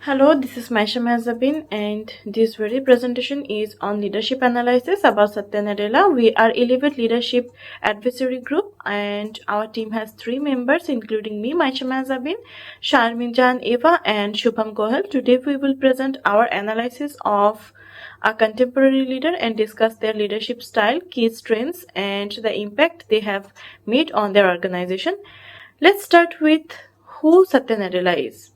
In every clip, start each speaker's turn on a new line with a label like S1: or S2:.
S1: Hello, this is Maisha Mazabin, and this very presentation is on leadership analysis about Satya Nadella. We are Elevate Leadership Advisory Group, and our team has three members, including me, Maisha Mazabin, Sharmin Jan Eva, and Shubham Gohel. Today, we will present our analysis of a contemporary leader and discuss their leadership style, key strengths, and the impact they have made on their organization. Let's start with who Satya Nadella is.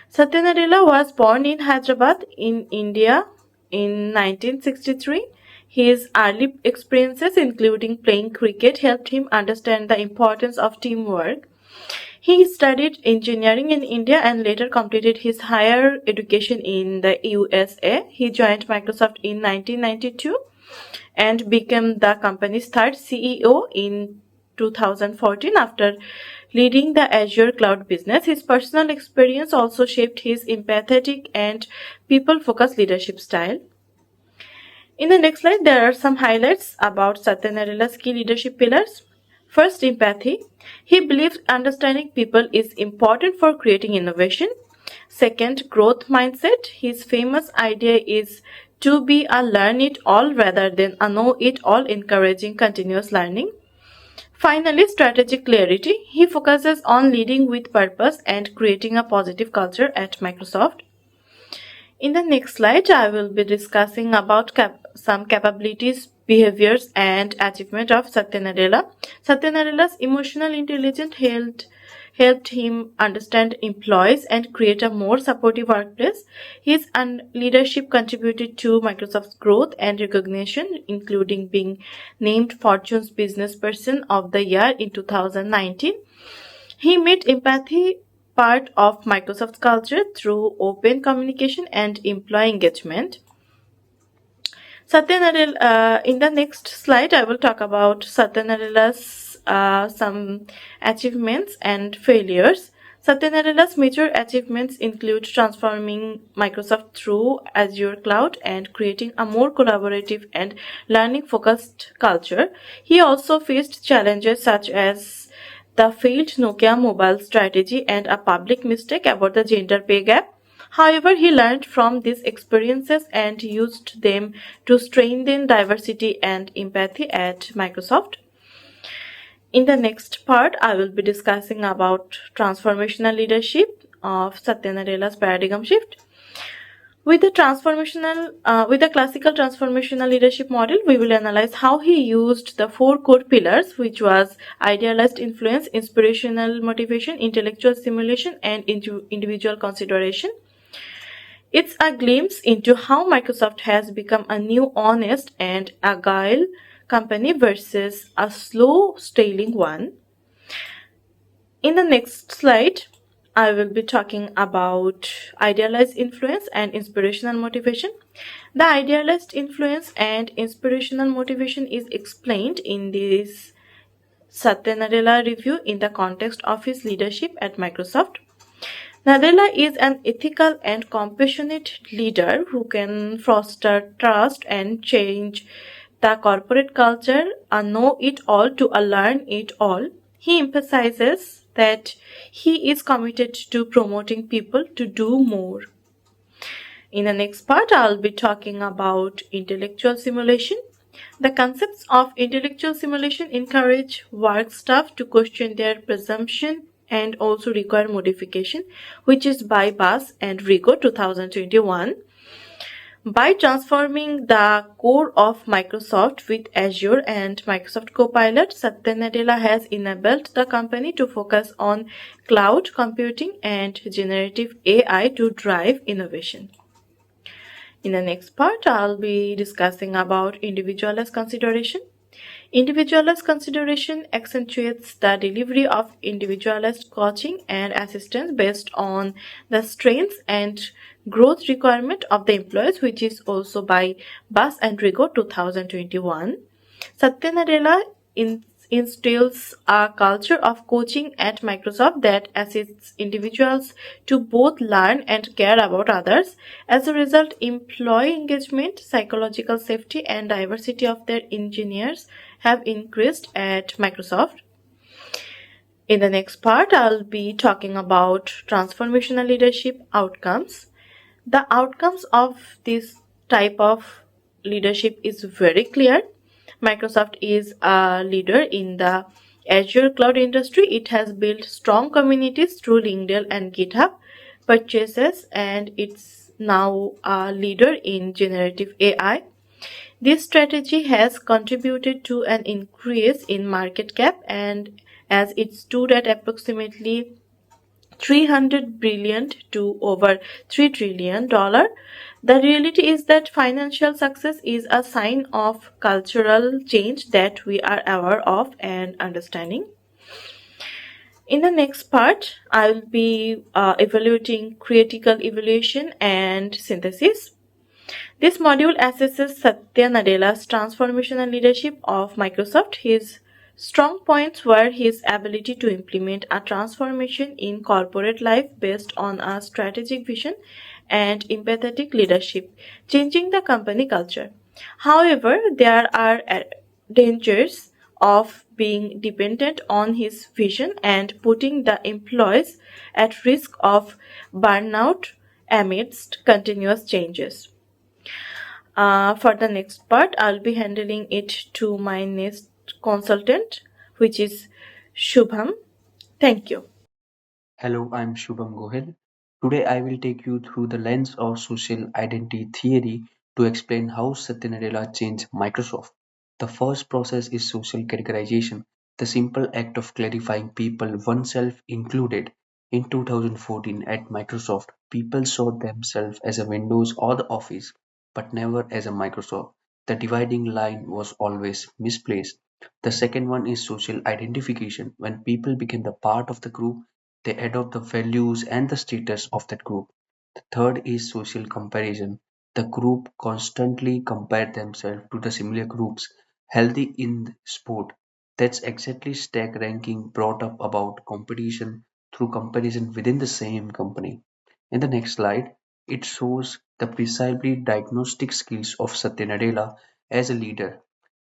S1: Satya Nadella was born in Hyderabad in India in 1963. His early experiences, including playing cricket, helped him understand the importance of teamwork. He studied engineering in India and later completed his higher education in the USA. He joined Microsoft in 1992 and became the company's third CEO in 2014 after leading the Azure cloud business. His personal experience also shaped his empathetic and people-focused leadership style. In the next slide, there are some highlights about Satya Nadella's key leadership pillars. First, empathy. He believes understanding people is important for creating innovation. Second, growth mindset. His famous idea is to be a learn it all rather than a know it all, encouraging continuous learning. Finally, strategic clarity. He focuses on leading with purpose and creating a positive culture at Microsoft. In the next slide, I will be discussing about some capabilities, behaviors, and achievement of Satya Nadella. Satya Nadella's emotional intelligence helped him understand employees and create a more supportive workplace. His leadership contributed to Microsoft's growth and recognition, including being named Fortune's Business Person of the Year in 2019. He made empathy part of Microsoft's culture through open communication and employee engagement. Satya Nadella, in the next slide, I will talk about Satya Nadella's some achievements and failures. Satya Nadella's major achievements include transforming Microsoft through Azure Cloud and creating a more collaborative and learning-focused culture. He also faced challenges such as the failed Nokia mobile strategy and a public mistake about the gender pay gap. However, he learned from these experiences and used them to strengthen diversity and empathy at Microsoft. In the next part, I will be discussing about transformational leadership of Satya Nadella's paradigm shift. With the classical transformational leadership model, we will analyze how he used the four core pillars, which was idealized influence, inspirational motivation, intellectual stimulation, and individual consideration. It's a glimpse into how Microsoft has become a new, honest, and agile company versus a slow scaling one. In the next slide, I will be talking about idealized influence and inspirational motivation. The idealized influence and inspirational motivation is explained in this Satya Nadella review in the context of his leadership at Microsoft. Nadella is an ethical and compassionate leader who can foster trust and change the corporate culture, a know it all to a learn it all. He emphasizes that he is committed to promoting people to do more. In the next part, I'll be talking about intellectual simulation. The concepts of intellectual simulation encourage work staff to question their presumption and also require modification, which is by Bass and Rigo 2021. By transforming the core of Microsoft with Azure and Microsoft Copilot, Satya Nadella has enabled the company to focus on cloud computing and generative AI to drive innovation. In the next part, I'll be discussing about individualized consideration. Individualized consideration accentuates the delivery of individualized coaching and assistance based on the strengths and growth requirement of the employees, which is also by Bass and Rigo 2021. Satya Nadella instills a culture of coaching at Microsoft that assists individuals to both learn and care about others. As a result, employee engagement, psychological safety, and diversity of their engineers have increased at Microsoft. In the next part, I'll be talking about transformational leadership outcomes. The outcomes of this type of leadership is very clear. Microsoft is a leader in the Azure cloud industry. It has built strong communities through LinkedIn and GitHub purchases, and it's now a leader in generative AI. This strategy has contributed to an increase in market cap, and as it stood at approximately 300 billion to over 3 trillion dollar. The reality is that financial success is a sign of cultural change that we are aware of and understanding. In the next part, I'll be evaluating critical evaluation and synthesis. This module assesses Satya Nadella's transformational leadership of Microsoft. His strong points were his ability to implement a transformation in corporate life based on a strategic vision and empathetic leadership, changing the company culture. However, there are dangers of being dependent on his vision and putting the employees at risk of burnout amidst continuous changes. For the next part, I'll be handling it to my next consultant, which is Shubham. Thank you.
S2: Hello, I'm Shubham Gohil. Today I will take you through the lens of social identity theory to explain how Satya Nadella changed Microsoft. The first process is social categorization, the simple act of clarifying people, oneself included. In 2014 at Microsoft, people saw themselves as a Windows or the Office, but never as a Microsoft. The dividing line was always misplaced. The second one is social identification. When people became the part of the group, they adopt the values and the status of that group. The third is social comparison. The group constantly compare themselves to the similar groups. Healthy in sport. That's exactly stack ranking brought up about competition through comparison within the same company. In the next slide, it shows the precisely diagnostic skills of Satya Nadella as a leader.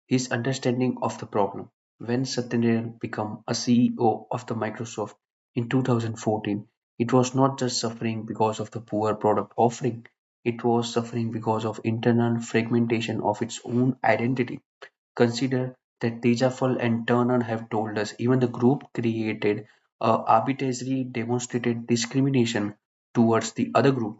S2: His understanding of the problem. When Satya Nadella became a CEO of the Microsoft in 2014, it was not just suffering because of the poor product offering, it was suffering because of internal fragmentation of its own identity. Consider that Tejafal and Turner have told us even the group created a arbitrarily demonstrated discrimination towards the other group.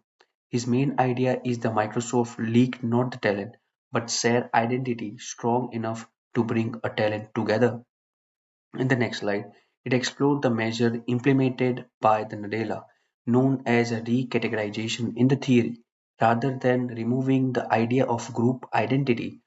S2: His main idea is the Microsoft leak not the talent, but share identity strong enough to bring a talent together. In the next slide, it explored the measure implemented by the Nadella, known as a recategorization in the theory. Rather than removing the idea of group identity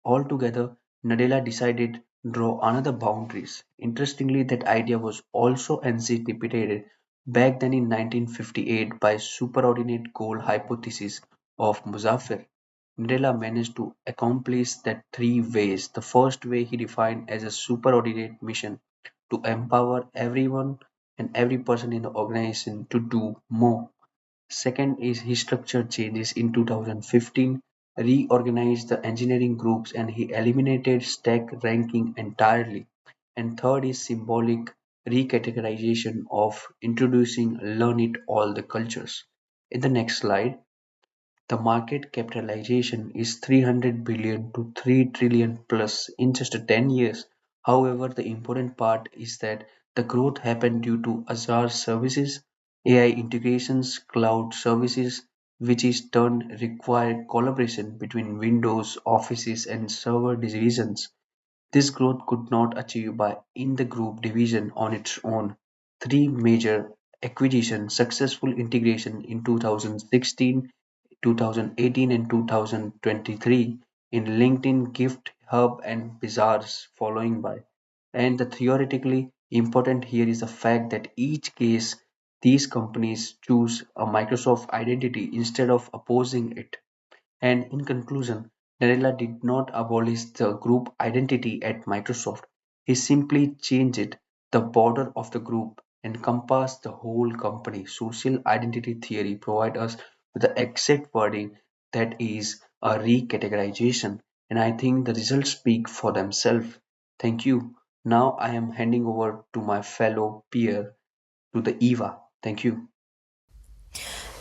S2: altogether, Nadella decided draw another boundaries. Interestingly, that idea was also anticipated back then in 1958 by superordinate goal hypothesis of Muzaffar. Nadella managed to accomplish that three ways. The first way he defined as a superordinate mission to empower everyone and every person in the organization to do more. Second is his structure changes in 2015, reorganized the engineering groups and he eliminated stack ranking entirely. And third is symbolic recategorization of introducing learn it all the cultures. In the next slide, the market capitalization is 300 billion to 3 trillion plus in just 10 years. However, the important part is that the growth happened due to Azure services, AI integrations, cloud services, which is turn require collaboration between Windows, Offices, and server divisions. This growth could not achieve by in the group division on its own. Three major acquisitions, successful integration in 2016, 2018 and 2023 in LinkedIn, Gift, Hub, and Bazaars following by. And the theoretically important here is the fact that each case these companies choose a Microsoft identity instead of opposing it. And in conclusion, Nadella did not abolish the group identity at Microsoft. He simply changed it. The border of the group encompassed the whole company. Social identity theory provides us with the exact wording that is a recategorization. And I think the results speak for themselves. Thank you. Now I am handing over to my fellow peer to the Eva. Thank you.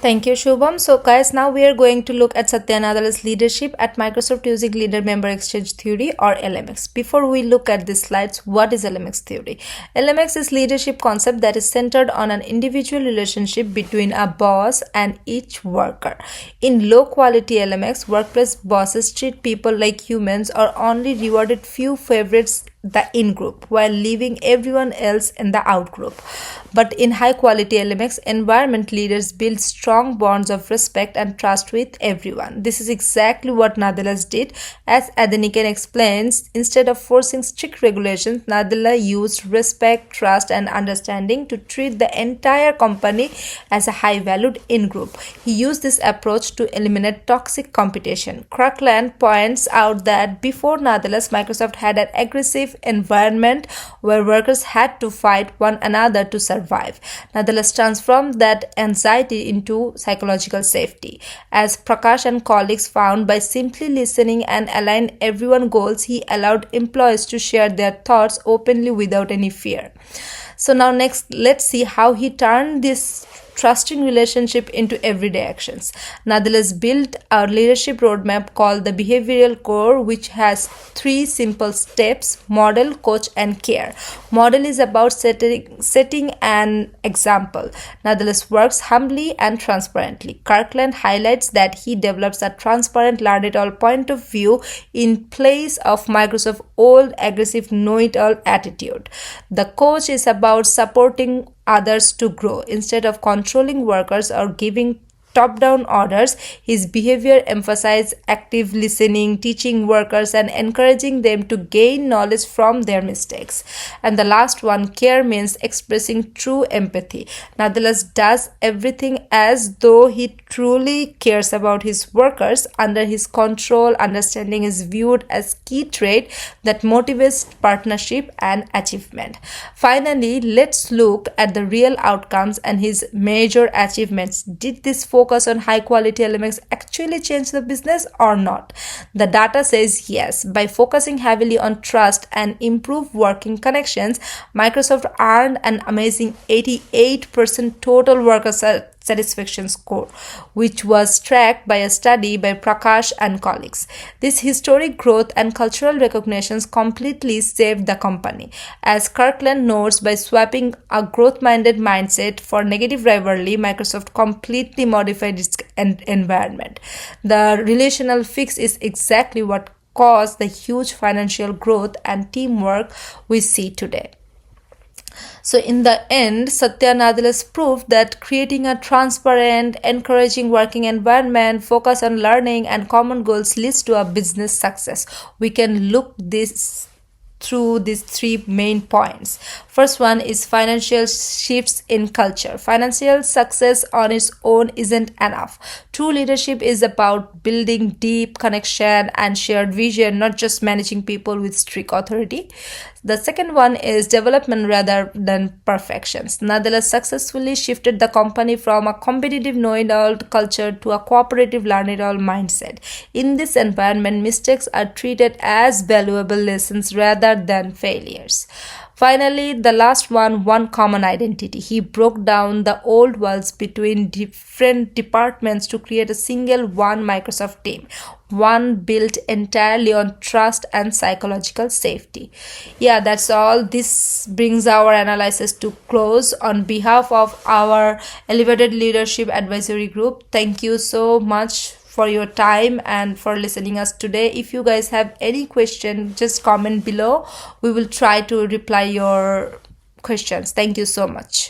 S3: Thank you, Shubham. So, guys, now we are going to look at Satya Nadella's leadership at Microsoft using Leader Member Exchange Theory or LMX. Before we look at these slides, what is LMX theory? LMX is leadership concept that is centered on an individual relationship between a boss and each worker. In low quality LMX, workplace bosses treat people like humans or only rewarded few favorites the in group while leaving everyone else in the out group. But in high quality LMX environment, leaders build strong bonds of respect and trust with everyone. This is exactly what Nadella did. As Adenikan explains, instead of forcing strict regulations, Nadella used respect, trust, and understanding to treat the entire company as a high valued in group. He used this approach to eliminate toxic competition. Kirkland points out that before Nadella's, Microsoft had an aggressive environment where workers had to fight one another to survive. Nadella transformed that anxiety into psychological safety. As Prakash and colleagues found, by simply listening and aligning everyone's goals, he allowed employees to share their thoughts openly without any fear. So now next, let's see how he turned this trusting relationship into everyday actions. Nadella's built a leadership roadmap called the Behavioral Core, which has three simple steps: model, coach, and care. Model is about setting an example. Nadella's works humbly and transparently. Kirkland highlights that he develops a transparent learn-it-all point of view in place of Microsoft's old aggressive know-it-all attitude. The coach is about supporting others to grow. Instead of controlling workers or giving top-down orders, his behavior emphasized active listening, teaching workers and encouraging them to gain knowledge from their mistakes. And the last one, care, means expressing true empathy. Nadella does everything as though he truly cares about his workers. Under his control, understanding is viewed as key trait that motivates partnership and achievement. Finally, let's look at the real outcomes and his major achievements. Did this focus on high quality elements actually change the business or not? The data says yes. By focusing heavily on trust and improved working connections, Microsoft earned an amazing 88% total worker satisfaction score, which was tracked by a study by Prakash and colleagues. This historic growth and cultural recognitions completely saved the company. As Kirkland notes, by swapping a growth-minded mindset for negative rivalry, Microsoft completely modified its environment. The relational fix is exactly what caused the huge financial growth and teamwork we see today. So, in the end, Satya Nadella's proved that creating a transparent, encouraging working environment, focus on learning, and common goals leads to a business success. We can look this through these three main points. First one is financial shifts in culture. Financial success on its own isn't enough. True leadership is about building deep connection and shared vision, not just managing people with strict authority. The second one is development rather than perfections. Nadella successfully shifted the company from a competitive know-it-all culture to a cooperative learn-it-all mindset. In this environment, mistakes are treated as valuable lessons rather than failures. Finally, the last one common identity. He broke down the old walls between different departments to create a single one Microsoft team, one built entirely on trust and psychological safety. Yeah, that's all. This brings our analysis to close. On behalf of our Elevated Leadership Advisory Group, thank you so much for your time and for listening us today. If you guys have any question, just comment below. We will try to reply your questions. Thank you so much.